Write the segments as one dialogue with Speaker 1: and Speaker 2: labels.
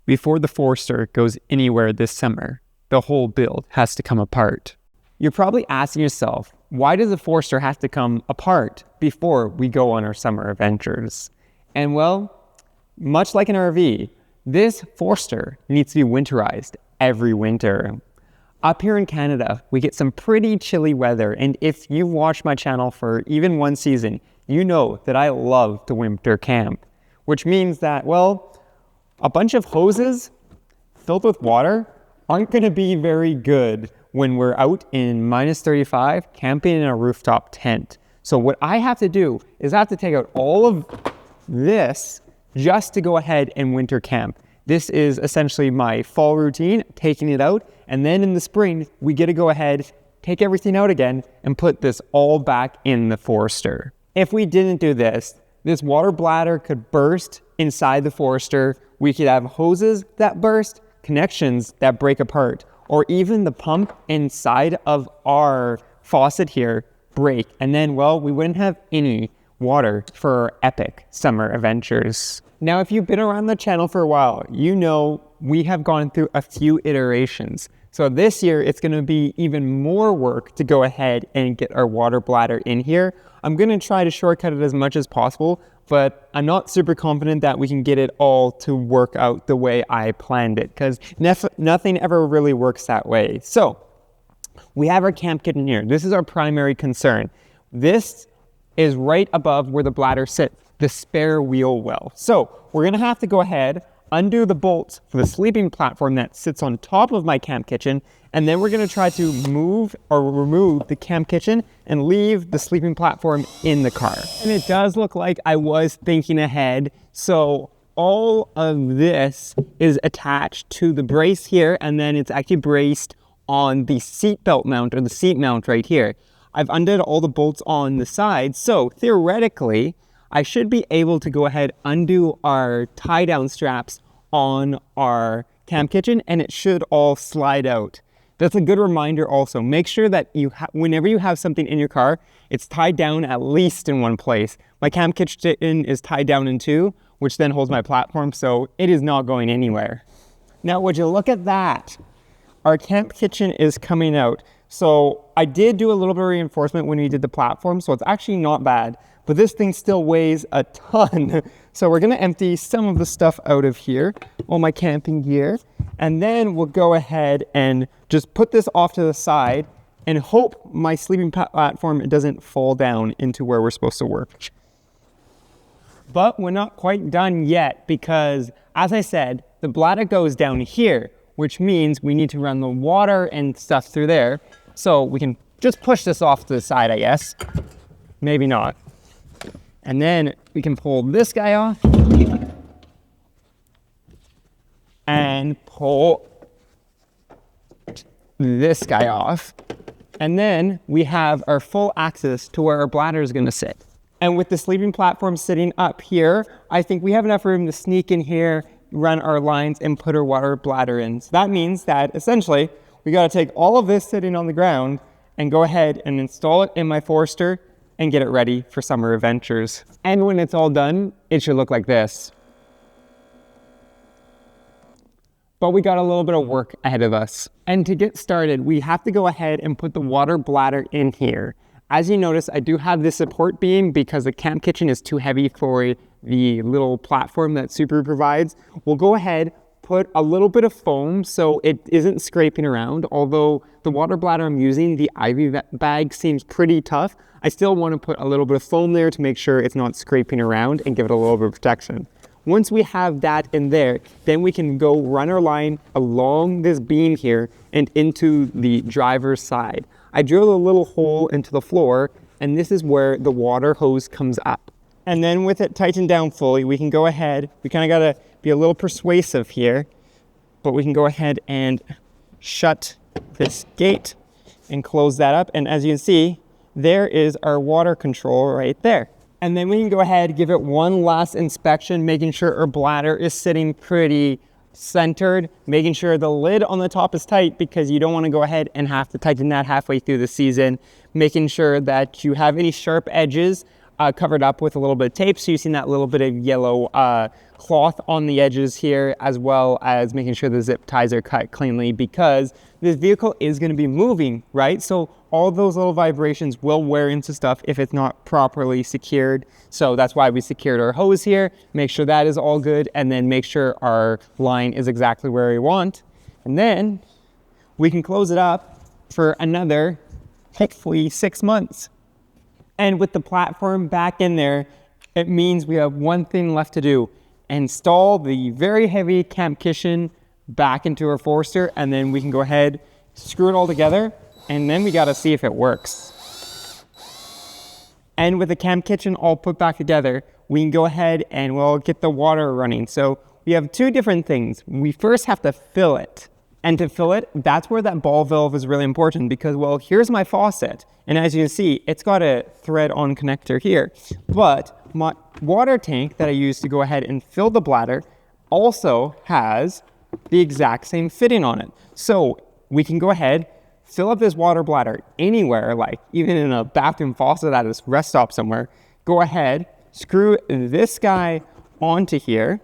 Speaker 1: before the Forester goes anywhere this summer, the whole build has to come apart. You're probably asking yourself, why does the Forester have to come apart before we go on our summer adventures? And well, much like an RV, this Forester needs to be winterized every winter. Up here in Canada, we get some pretty chilly weather, and if you've watched my channel for even one season, you know that I love to winter camp, which means that, well, a bunch of hoses filled with water aren't going to be very good when we're out in minus 35 camping in a rooftop tent. So what I have to do is I have to take out all of this just to go ahead and winter camp. This is essentially my fall routine, taking it out, and then in the spring, we get to go ahead, take everything out again, and put this all back in the Forester. If we didn't do this, this water bladder could burst inside the Forester. We could have hoses that burst, connections that break apart, or even the pump inside of our faucet here break. And then, well, we wouldn't have any water for our epic summer adventures. Now, if you've been around the channel for a while, you know we have gone through a few iterations. So this year, it's gonna be even more work to go ahead and get our water bladder in here. I'm gonna try to shortcut it as much as possible, but I'm not super confident that we can get it all to work out the way I planned it, because nothing ever really works that way. So we have our camp kitchen here. This is our primary concern. This is right above where the bladder sits, the spare wheel well. So we're gonna have to go ahead, undo the bolts for the sleeping platform that sits on top of my camp kitchen, and then we're gonna try to move or remove the camp kitchen and leave the sleeping platform in the car. And it does look like I was thinking ahead. So all of this is attached to the brace here, and then it's actually braced on the seat belt mount, or the seat mount right here. I've undid all the bolts on the side, so theoretically, I should be able to go ahead, undo our tie-down straps on our camp kitchen, and it should all slide out. That's a good reminder also. Make sure that whenever you have something in your car, it's tied down at least in one place. My camp kitchen is tied down in two, which then holds my platform, so it is not going anywhere. Now, would you look at that? Our camp kitchen is coming out. So I did do a little bit of reinforcement when we did the platform, so it's actually not bad, but this thing still weighs a ton. So we're gonna empty some of the stuff out of here, all my camping gear, and then we'll go ahead and just put this off to the side and hope my sleeping platform doesn't fall down into where we're supposed to work. But we're not quite done yet, because as I said, the bladder goes down here, which means we need to run the water and stuff through there. So we can just push this off to the side, I guess. Maybe not. And then we can pull this guy off and pull this guy off. And then we have our full access to where our bladder is gonna sit. And with the sleeping platform sitting up here, I think we have enough room to sneak in here, run our lines, and put our water bladder in. So that means that essentially we got to take all of this sitting on the ground and go ahead and install it in my Forester and get it ready for summer adventures. And when it's all done, it should look like this. But we got a little bit of work ahead of us. And to get started, we have to go ahead and put the water bladder in here. As you notice, I do have this support beam because the camp kitchen is too heavy for the little platform that Subaru provides. We'll go ahead, put a little bit of foam so it isn't scraping around. Although the water bladder I'm using, the Ivy bag, seems pretty tough, I still want to put a little bit of foam there to make sure it's not scraping around and give it a little bit of protection. Once we have that in there, then we can go run our line along this beam here and into the driver's side. I drilled a little hole into the floor, and this is where the water hose comes up. And then with it tightened down fully, we can go ahead, we kind of got to be a little persuasive here, but we can go ahead and shut this gate and close that up. And as you can see, there is our water control right there. And then we can go ahead, give it one last inspection, making sure our bladder is sitting pretty centered, making sure the lid on the top is tight, because you don't want to go ahead and have to tighten that halfway through the season, making sure that you have any sharp edges covered up with a little bit of tape. So you've seen that little bit of yellow cloth on the edges here, as well as making sure the zip ties are cut cleanly, because this vehicle is going to be moving, right? So all those little vibrations will wear into stuff if it's not properly secured. So that's why we secured our hose here. Make sure that is all good, and then make sure our line is exactly where we want. And then we can close it up for another, hopefully, 6 months. And with the platform back in there, it means we have one thing left to do: install the very heavy camp kitchen back into our Forester, and then we can go ahead, screw it all together, and then we got to see if it works. And with the camp kitchen all put back together, we can go ahead and we'll get the water running. So we have two different things. We first have to fill it. And to fill it, that's where that ball valve is really important, because, well, here's my faucet. And as you can see, it's got a thread-on connector here. But my water tank that I use to go ahead and fill the bladder also has the exact same fitting on it. So we can go ahead, fill up this water bladder anywhere, like even in a bathroom faucet at a rest stop somewhere. Go ahead, screw this guy onto here,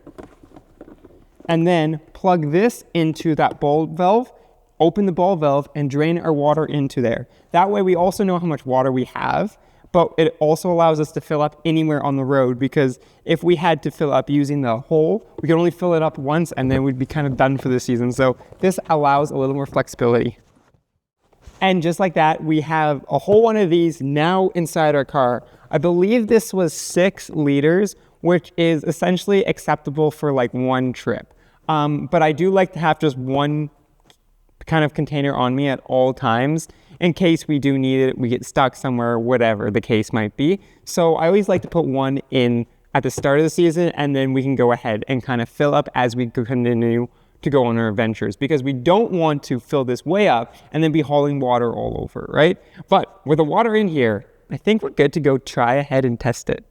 Speaker 1: and then plug this into that ball valve, open the ball valve, and drain our water into there. That way we also know how much water we have, but it also allows us to fill up anywhere on the road, because if we had to fill up using the hole, we could only fill it up once and then we'd be kind of done for the season. So this allows a little more flexibility. And just like that, we have a whole one of these now inside our car. I believe this was 6 liters, which is essentially acceptable for like one trip. But I do like to have just one kind of container on me at all times in case we do need it, we get stuck somewhere, whatever the case might be. So I always like to put one in at the start of the season, and then we can go ahead and kind of fill up as we continue to go on our adventures, because we don't want to fill this way up and then be hauling water all over, right? But with the water in here, I think we're good to go try ahead and test it.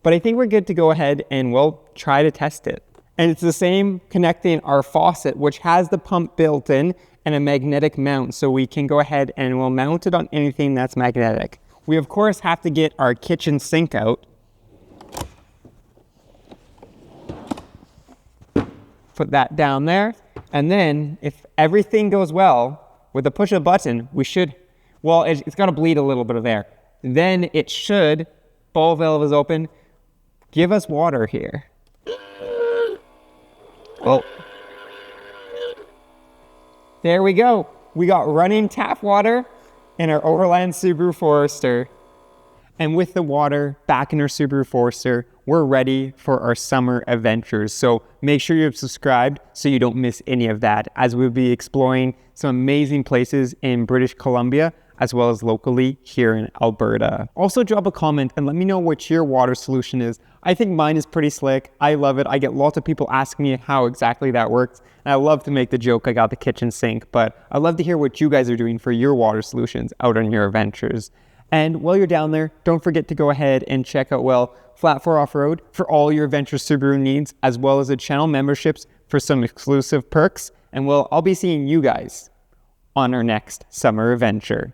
Speaker 1: But I think we're good to go ahead and we'll try to test it. And it's the same connecting our faucet, which has the pump built in and a magnetic mount. So we can go ahead and we'll mount it on anything that's magnetic. We of course have to get our kitchen sink out. Put that down there. And then if everything goes well, with the push of a button, we should, well, it's got to bleed a little bit of air. Then it should, ball valve is open, give us water here. Well, there we go. We got running tap water in our Overland Subaru Forester. And with the water back in our Subaru Forester, we're ready for our summer adventures. So make sure you're subscribed so you don't miss any of that, as we'll be exploring some amazing places in British Columbia, as well as locally here in Alberta. Also drop a comment and let me know what your water solution is. I think mine is pretty slick. I love it. I get lots of people asking me how exactly that works. And I love to make the joke I got the kitchen sink, but I'd love to hear what you guys are doing for your water solutions out on your adventures. And while you're down there, don't forget to go ahead and check out, well, Flat 4 Off-Road for all your adventure Subaru needs, as well as the channel memberships for some exclusive perks. And well, I'll be seeing you guys on our next summer adventure.